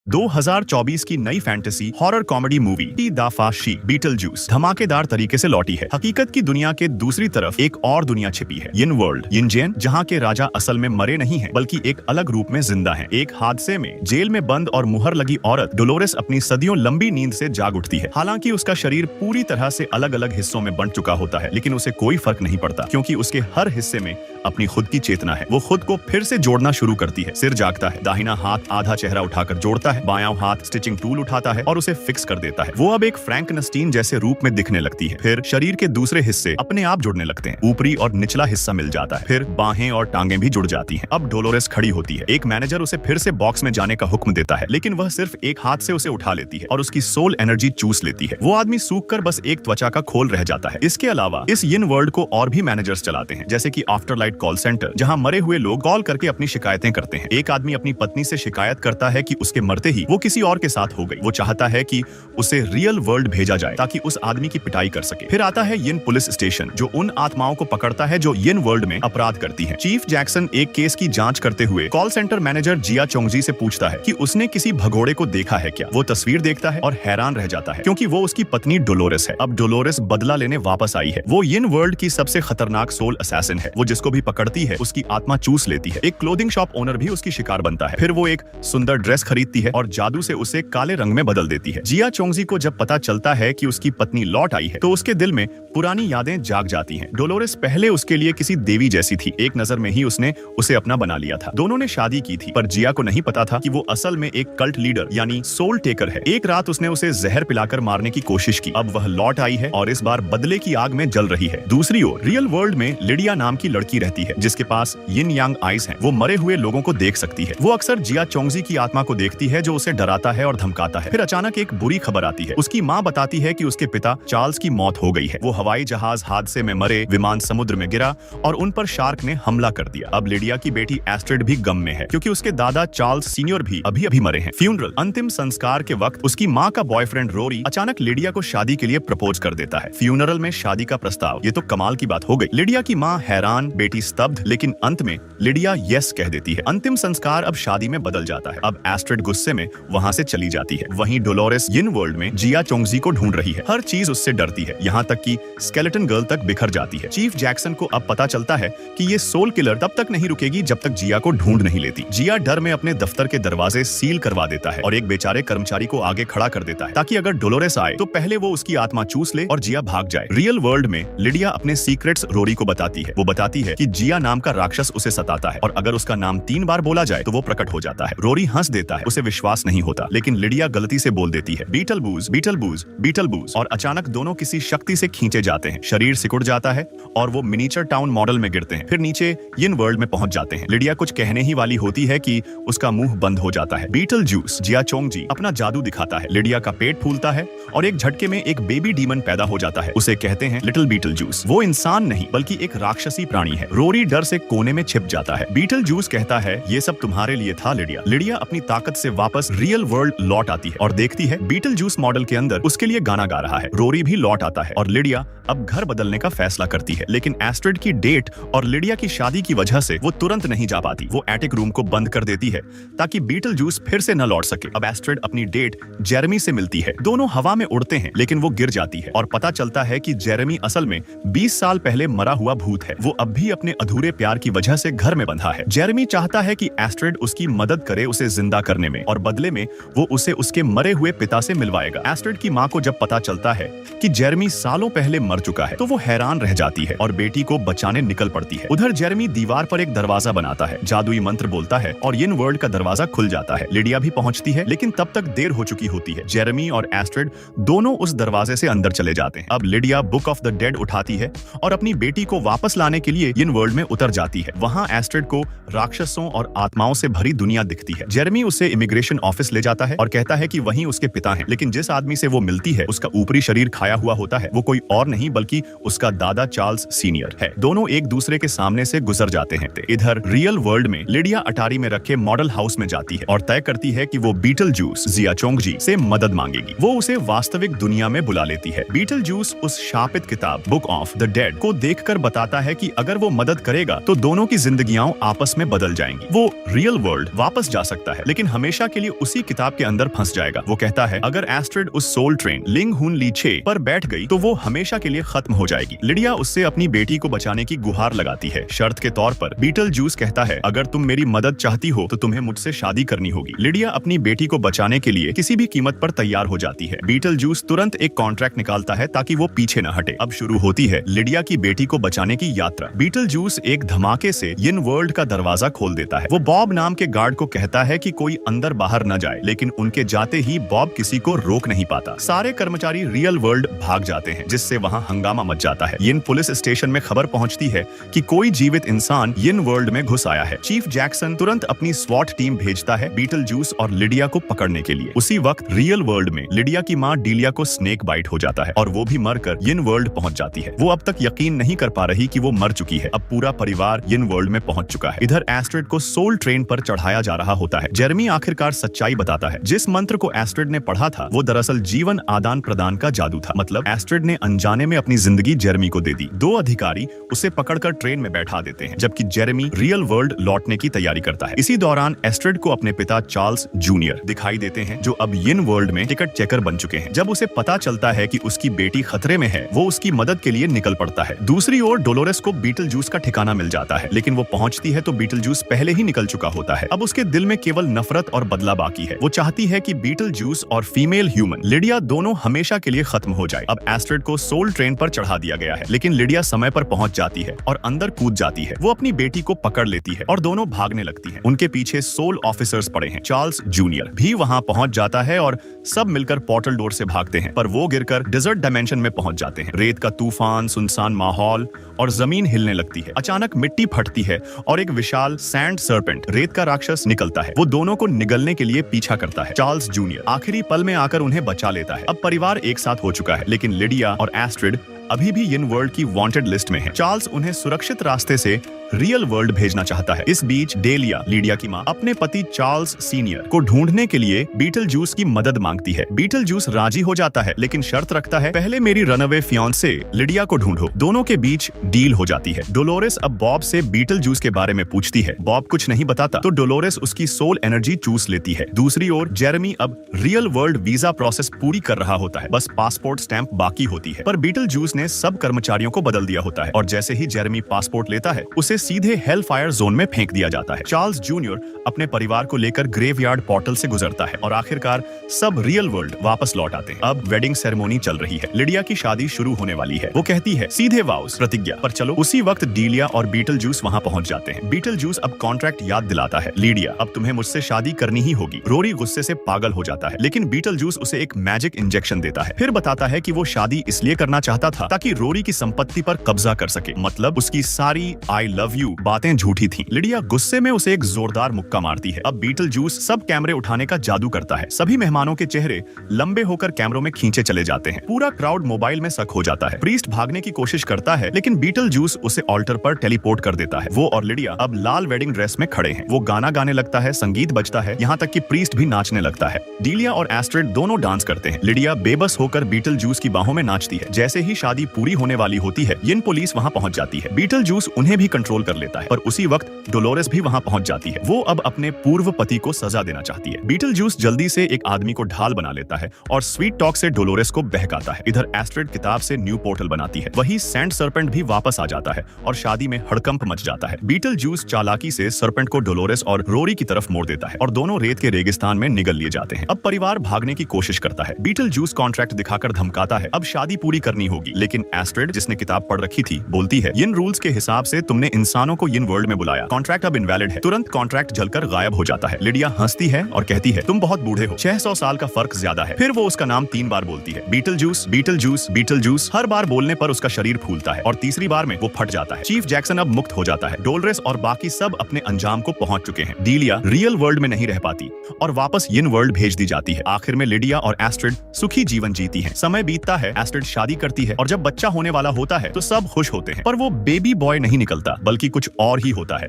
2024 की नई fantasy horror comedy movie the फाशी बीटलजूस धमाकेदार तरीके से लौटी है। हकीकत की दुनिया के दूसरी तरफ एक और दुनिया छिपी है, यिन वर्ल्ड, यिनजेन, जहाँ के राजा असल में मरे नहीं हैं, बल्कि एक अलग रूप में जिंदा हैं। एक हादसे में जेल में बंद और मुहर लगी औरत डोलोरेस अपनी सदियों लंबी नींद से जाग उठती है। हालांकि उसका शरीर पूरी तरह से अलग अलग हिस्सों में बंट चुका होता है, लेकिन उसे कोई फर्क नहीं पड़ता, क्योंकि उसके हर हिस्से में अपनी खुद की चेतना है। वो खुद को फिर से जोड़ना शुरू करती है। सिर जागता है, दाहिना हाथ आधा चेहरा उठाकर जोड़ता है, बायां हाथ स्टिचिंग टूल उठाता है और उसे फिक्स कर देता है। वो अब एक फ्रैंकनस्टीन जैसे रूप में दिखने लगती है। फिर शरीर के दूसरे हिस्से अपने आप जुड़ने लगते हैं, ऊपरी और निचला हिस्सा मिल जाता है, फिर बाहें और टांगें भी जुड़ जाती हैं। अब डोलोरेस खड़ी होती है। एक मैनेजर उसे फिर से बॉक्स में जाने का हुक्म देता है, लेकिन वह सिर्फ एक हाथ से उसे उठा लेती है और उसकी सोल एनर्जी चूस लेती है। वो आदमी सूख कर बस एक त्वचा का खोल रह जाता है। इसके अलावा इस यिन वर्ल्ड को और भी मैनेजर्स चलाते हैं, जैसे कि आफ्टरलाइट कॉल सेंटर, जहां मरे हुए लोग कॉल करके अपनी शिकायतें करते हैं। एक आदमी अपनी पत्नी से शिकायत करता है कि उसके मरते ही वो किसी और के साथ हो गई। वो चाहता है कि उसे रियल वर्ल्ड भेजा जाए ताकि उस आदमी की पिटाई कर सके। फिर आता है यिन पुलिस स्टेशन, जो उन आत्माओं को पकड़ता है जो यिन वर्ल्ड में अपराध करती हैं। चीफ जैक्सन एक केस की जांच करते हुए कॉल सेंटर मैनेजर जिया चोंगजी से पूछता है कि उसने किसी भगोड़े को देखा है क्या। वो तस्वीर देखता है और हैरान रह जाता है, क्योंकि वो उसकी पत्नी डोलोरेस है। अब डोलोरेस बदला लेने वापस आई है। वो यिन वर्ल्ड की सबसे खतरनाक सोल असैसिन है। वो जिसको भी पकड़ती है उसकी आत्मा चूस लेती है। एक क्लोथिंग शॉप ओनर भी उसकी शिकार बनता है। फिर वो एक सुंदर ड्रेस खरीदती है और जादू से उसे काले रंग में बदल देती है। जिया चोंगजी को जब पता चलता है कि उसकी पत्नी लौट आई है, तो उसके दिल में पुरानी यादें जाग जाती हैं। डोलोरेस पहले उसके लिए किसी देवी जैसी थी। एक नजर में ही उसने उसे अपना बना लिया था। दोनों ने शादी की थी, पर जिया को नहीं पता था कि वो असल में एक कल्ट लीडर यानी सोल टेकर है। एक रात उसने उसे जहर पिलाकर मारने की कोशिश की। अब वह लौट आई है और इस बार बदले की आग में जल रही है। दूसरी ओर रियल वर्ल्ड में लिडिया नाम की लड़की रहती है, जिसके पास यिन यांग आइज हैं। वो मरे हुए लोगों को देख सकती है। वो अक्सर जिया चोंगजी की आत्मा को देखती है, जो उसे डराता है और धमकाता है। फिर अचानक एक बुरी खबर आती है। उसकी माँ बताती है कि उसके पिता चार्ल्स की मौत हो गई है। वो हवाई जहाज हादसे में मरे, विमान समुद्र में गिरा और उन पर शार्क ने हमला कर दिया। अब लिडिया की बेटी एस्ट्रिड भी गम में है, क्योंकि उसके दादा चार्ल्स सीनियर भी अभी मरे हैं। फ्यूनरल अंतिम संस्कार के वक्त उसकी माँ का बॉयफ्रेंड रोरी अचानक लिडिया को शादी के लिए प्रपोज कर देता है। फ्यूनरल में शादी का प्रस्ताव, ये तो कमाल की बात हो गई। लिडिया की माँ हैरान, बेटी स्तब्ध, लेकिन अंत में लिडिया यस कह देती है। अंतिम संस्कार अब शादी में बदल जाता है। अब एस्ट्रिड गुस्से में वहाँ से चली जाती है। वहीं डोलोरेस यिन वर्ल्ड में जिया चोंगजी को ढूंढ रही है। हर चीज उससे डरती है, यहाँ तक कि स्केलेटन गर्ल तक बिखर जाती है। चीफ जैक्सन को अब पता चलता है कि ये सोल किलर तब तक नहीं रुकेगी जब तक जिया को ढूंढ नहीं लेती। जिया डर में अपने दफ्तर के दरवाजे सील करवा देता है और एक बेचारे कर्मचारी को आगे खड़ा कर देता है, ताकि अगर डोलोरेस आए तो पहले वो उसकी आत्मा चूस ले और जिया भाग जाए। रियल वर्ल्ड में लिडिया अपने सीक्रेट्स रोरी को बताती है। वो बताती है कि जिया नाम का राक्षस उसे सताता है और अगर उसका नाम 3 बार बोला जाए तो वो प्रकट हो जाता है। रोरी हंस देता है, उसे विश्वास नहीं होता, लेकिन लिडिया गलती से बोल देती है बीटलबूज बीटलबूज बीटलबूज, और अचानक दोनों किसी शक्ति से खींचे जाते हैं। शरीर सिकुड़ जाता है और वो मिनीचर टाउन मॉडल में गिरते हैं। फिर नीचे यिन वर्ल्ड में पहुंच जाते हैं। लिडिया कुछ कहने ही वाली होती है कि उसका मुंह बंद हो जाता है। बीटलजूस जिया चोंगजी अपना जादू दिखाता है। लिडिया का पेट फूलता है और एक झटके में एक बेबी डीमन पैदा हो जाता है। उसे कहते हैं लिटिल बीटलजूस। वो इंसान नहीं बल्कि एक राक्षसी प्राणी है। रोरी डर से कोने में छिप जाता है। बीटलजूस कहता है ये सब तुम्हारे लिए था लिडिया। लिडिया अपनी ताकत से वापस रियल वर्ल्ड लौट आती है और देखती है बीटलजूस मॉडल के अंदर उसके लिए गाना गा रहा है। रोरी भी लौट आता है और लिडिया अब घर बदलने का फैसला करती है, लेकिन एस्ट्रिड की डेट और लिडिया की शादी की वजह से वो तुरंत नहीं जा पाती। वो एटिक रूम को बंद कर देती है ताकि बीटलजूस फिर से न लौट सके। अब एस्ट्रिड अपनी डेट जेरेमी से मिलती है। दोनों हवा में उड़ते हैं, लेकिन वो गिर जाती है और पता चलता है कि जेरेमी असल में 20 साल पहले मरा हुआ भूत है। वो अब भी अपने अधूरे प्यार की वजह से घर में बंधा है। जेरेमी चाहता है कि एस्ट्रिड उसकी मदद करे उसे जिंदा करने में, और बदले में वो उसे उसके मरे हुए पिता से मिलवाएगा। एस्ट्रिड की माँ को जब पता चलता है कि जेरेमी सालों पहले मर चुका है, तो वो हैरान रह जाती है और बेटी को बचाने निकल पड़ती है। उधर जेरेमी दीवार पर एक दरवाजा बनाता है, जादुई मंत्र बोलता है और यिन वर्ल्ड का दरवाजा खुल जाता है। लिडिया भी पहुंचती है, लेकिन तब तक देर हो चुकी होती है। जेरेमी और एस्ट्रिड दोनों उस दरवाजे से अंदर चले जाते हैं। अब Lydia book of the dead उठाती है और अपनी बेटी को वापस लाने के लिए यिन वर्ल्ड में उतर जाती है। वहाँ एस्ट्रिड को राक्षसों और आत्माओं से भरी दुनिया दिखती है। जेरेमी उसे इमिग्रेशन ऑफिस ले जाता है और कहता है कि वहीं उसके पिता हैं, लेकिन जिस आदमी से वो मिलती है उसका ऊपरी शरीर खाया हुआ होता है। वो कोई और नहीं बल्कि उसका दादा चार्ल्स सीनियर है। दोनों एक दूसरे के सामने से गुजर जाते हैं। इधर रियल वर्ल्ड में लिडिया अटारी में रखे मॉडल हाउस में जाती है और तय करती है कि वो बीटलजूस जिया चोंगजी से मदद मांगेगी। वो उसे वास्तविक दुनिया में बुला लेती है। बीटलजूस उस शापित किताब बुक ऑफ द डेड को देखकर बताता है कि अगर वो मदद करेगा तो दोनों की जिंदगियां आपस में बदल जाएंगी। वो रियल वर्ल्ड वापस जा सकता है, लेकिन हमेशा के लिए उसी किताब के अंदर फंस जाएगा। वो कहता है अगर एस्ट्रिड उस सोल ट्रेन लिंग हुन ली 6 पर बैठ गई तो वो हमेशा के लिए खत्म हो जाएगी। लिडिया उससे अपनी बेटी को बचाने की गुहार लगाती है। शर्त के तौर पर बीटल जूस कहता है अगर तुम मेरी मदद चाहती हो तो तुम्हें मुझसे शादी करनी होगी। लिडिया अपनी बेटी को बचाने के लिए किसी भी कीमत पर तैयार हो जाती है। बीटल जूस तुरंत एक कॉन्ट्रैक्ट निकालता है ताकि वो पीछे न हटे। अब शुरू होती है लिडिया की बेटी को बचाने की यात्रा। बीटल जूस एक धमाके से यिन वर्ल्ड का दरवाजा खोल देता है। वो बॉब नाम के गार्ड को कहता है कि कोई अंदर बाहर न जाए, लेकिन उनके जाते ही बॉब किसी को रोक नहीं पाता। सारे कर्मचारी रियल वर्ल्ड भाग जाते हैं, जिससे वहाँ हंगामा मच जाता है। यिन पुलिस स्टेशन में खबर पहुंचती है कि कोई जीवित इंसान यिन वर्ल्ड में घुस आया है। चीफ जैक्सन तुरंत अपनी स्वॉट टीम भेजता है बीटल जूस और लिडिया को पकड़ने के लिए। उसी वक्त रियल वर्ल्ड में लिडिया की माँ डीलिया को स्नेक बाइट हो जाता है और वो भी मरकर यिन वर्ल्ड पहुंच जाती है। वो अब तक यकीन नहीं कर पा रही कि वो मर चुकी है। अब पूरा परिवार यिन वर्ल्ड में पहुंच चुका है। इधर एस्ट्रिड को सोल ट्रेन पर चढ़ाया जा रहा होता है। जेरेमी आखिरकार सच्चाई बताता है। जिस मंत्र को एस्ट्रिड ने पढ़ा था वो दरअसल जीवन आदान प्रदान का जादू था। मतलब एस्ट्रिड ने अनजाने में अपनी जिंदगी जेरेमी को दे दी। 2 अधिकारी उसे पकड़कर ट्रेन में बैठा देते हैं, जबकि जेरेमी रियल वर्ल्ड लौटने की तैयारी करता है। इसी दौरान एस्ट्रिड को अपने पिता चार्ल्स जूनियर दिखाई देते हैं, जो अब यिन वर्ल्ड में टिकट चेकर बन चुके हैं। जब उसे पता चलता है कि उसकी बेटी खतरे में है, वो उसकी मदद के लिए निकल पड़ता है। दूसरी ओर डोलोरेस को बीटल जूस का ठिकाना मिल जाता है, लेकिन वो पहुंचती है तो बीटल जूस पहले ही निकल चुका होता है। अब उसके दिल में केवल नफरत और बदला बाकी है। वो चाहती है कि बीटल जूस और फीमेल ह्यूमन लिडिया दोनों हमेशा के लिए खत्म हो जाए। अब एस्ट्रिड को सोल ट्रेन पर चढ़ा दिया गया है, लेकिन लिडिया समय पर पहुंच जाती है और अंदर कूद जाती है। वो अपनी बेटी को पकड़ लेती है और दोनों भागने लगती हैं। उनके पीछे सोल ऑफिसर्स पड़े हैं। चार्ल्स जूनियर भी वहां पहुंच जाता है और सब मिलकर पोर्टल डोर से भागते हैं, पर वो गिरकर डिजर्ट डायमेंशन में पहुंच जाते हैं। रेत का तूफान, सुनसान माहौल और जमीन हिलने लगती है। अचानक मिट्टी फटती है और एक विशाल सैंड सर्पेंट, रेत का राक्षस निकलता है। वो दोनों को निगलने के लिए पीछा करता है। चार्ल्स जूनियर आखिरी पल में आकर उन्हें बचा लेता है। अब परिवार एक साथ हो चुका है, लेकिन लिडिया और एस्ट्रिड अभी भी यिन वर्ल्ड की वांटेड लिस्ट में है। चार्ल्स उन्हें सुरक्षित रास्ते से रियल वर्ल्ड भेजना चाहता है। इस बीच डेलिया, लिडिया की माँ, अपने पति चार्ल्स सीनियर को ढूंढने के लिए बीटल जूस की मदद मांगती है। बीटल जूस राजी हो जाता है, लेकिन शर्त रखता है पहले मेरी रनअवे फियांसे लिडिया को ढूंढो। दोनों के बीच डील हो जाती है। डोलोरेस अब बॉब से बीटल जूस के बारे में पूछती है। बॉब कुछ नहीं बताता तो डोलोरेस उसकी सोल एनर्जी चूस लेती है। दूसरी ओर जेरेमी अब रियल वर्ल्ड वीजा प्रोसेस पूरी कर रहा होता है, बस पासपोर्ट स्टैंप बाकी होती है। पर बीटल जूस ने सब कर्मचारियों को बदल दिया होता है और जैसे ही जेरेमी पासपोर्ट लेता है उसे सीधे हेल फायर जोन में फेंक दिया जाता है। चार्ल्स जूनियर अपने परिवार को लेकर ग्रेवयार्ड पोर्टल से गुजरता है और आखिरकार सब रियल वर्ल्ड वापस लौट आते हैं। अब वेडिंग सेरेमनी चल रही है। लिडिया की शादी शुरू होने वाली है। वो कहती है सीधे वाउस, प्रतिज्ञा पर चलो। उसी वक्त डीलिया और बीटल जूस वहां पहुंच जाते हैं। बीटल जूस अब कॉन्ट्रैक्ट याद दिलाता है। लिडिया, अब तुम्हें मुझसे शादी करनी ही होगी। रोरी गुस्से से पागल हो जाता है, लेकिन बीटल जूस उसे एक मैजिक इंजेक्शन देता है। फिर बताता है कि वो शादी इसलिए करना चाहता था ताकि रोरी की संपत्ति पर कब्जा कर सके। मतलब उसकी सारी आई लव यू बातें झूठी थीं। लिडिया गुस्से में उसे एक जोरदार मुक्का मारती है। अब बीटल जूस सब कैमरे उठाने का जादू करता है। सभी मेहमानों के चेहरे लंबे होकर कैमरों में खींचे चले जाते हैं। पूरा क्राउड मोबाइल में शक हो जाता है। प्रीस्ट भागने की कोशिश करता है, लेकिन बीटल जूस उसे ऑल्टर पर टेलीपोर्ट कर देता है। वो और लिडिया अब लाल वेडिंग ड्रेस में खड़े हैं। वो गाना गाने लगता है, संगीत बजता है, यहाँ तक कि प्रीस्ट भी नाचने लगता है। डीलिया और एस्ट्रिड दोनों डांस करते हैं। लिडिया बेबस होकर बीटल जूस की बाहों में नाचती है। जैसे ही शादी पूरी होने वाली होती है, यिन पुलिस वहां पहुंच जाती है। बीटल जूस उन्हें भी कंट्रोल कर लेता है, पर उसी वक्त डोलोरेस भी वहां पहुंच जाती है। वो अब अपने पूर्व पति को सजा देना चाहती है। बीटल जूस जल्दी से एक आदमी को ढाल बना लेता है और स्वीट टॉक से डोलोरेस को बहकाता है। इधर एस्ट्रिड किताब से न्यू पोर्टल बनाती है। वही सैंड सर्पेंट भी वापस आ जाता है और शादी में हड़कंप मच जाता है। बीटल जूस चालाकी से सर्पेंट को डोलोरेस और रोरी की तरफ मोड़ देता है और दोनों रेत के रेगिस्तान में निगल लिए जाते हैं। अब परिवार भागने की कोशिश करता है। बीटल जूस कॉन्ट्रैक्ट दिखाकर धमकाता है, अब शादी पूरी करनी होगी। लेकिन एस्ट्रिड, जिसने किताब पढ़ रखी थी, बोलती है इन रूल्स के हिसाब से तुमने इंसानों को इन वर्ल्ड में बुलाया, कॉन्ट्रैक्ट अब इनवैलिड है। तुरंत कॉन्ट्रैक्ट जलकर गायब हो जाता है। लिडिया हंसती है और कहती है तुम बहुत बूढ़े हो, 600 साल का फर्क ज्यादा है। फिर वो उसका नाम 3 बार बोलती है, Beetlejuice, Beetlejuice, Beetlejuice. हर बार बोलने पर उसका शरीर फूलता है और तीसरी बार में वो फट जाता है। चीफ जैक्सन अब मुक्त हो जाता है। डोलोरेस और बाकी सब अपने अंजाम को पहुंच चुके हैं। डीलिया रियल वर्ल्ड में नहीं रह पाती और वापस यिन वर्ल्ड भेज दी जाती है। आखिर में लिडिया और एस्ट्रिड सुखी जीवन जीती हैं। समय बीतता है, एस्ट्रिड शादी करती है और जब बच्चा होने वाला होता है तो सब खुश होते हैं, पर वो बेबी बॉय नहीं निकलता, बल्कि कुछ और ही होता है।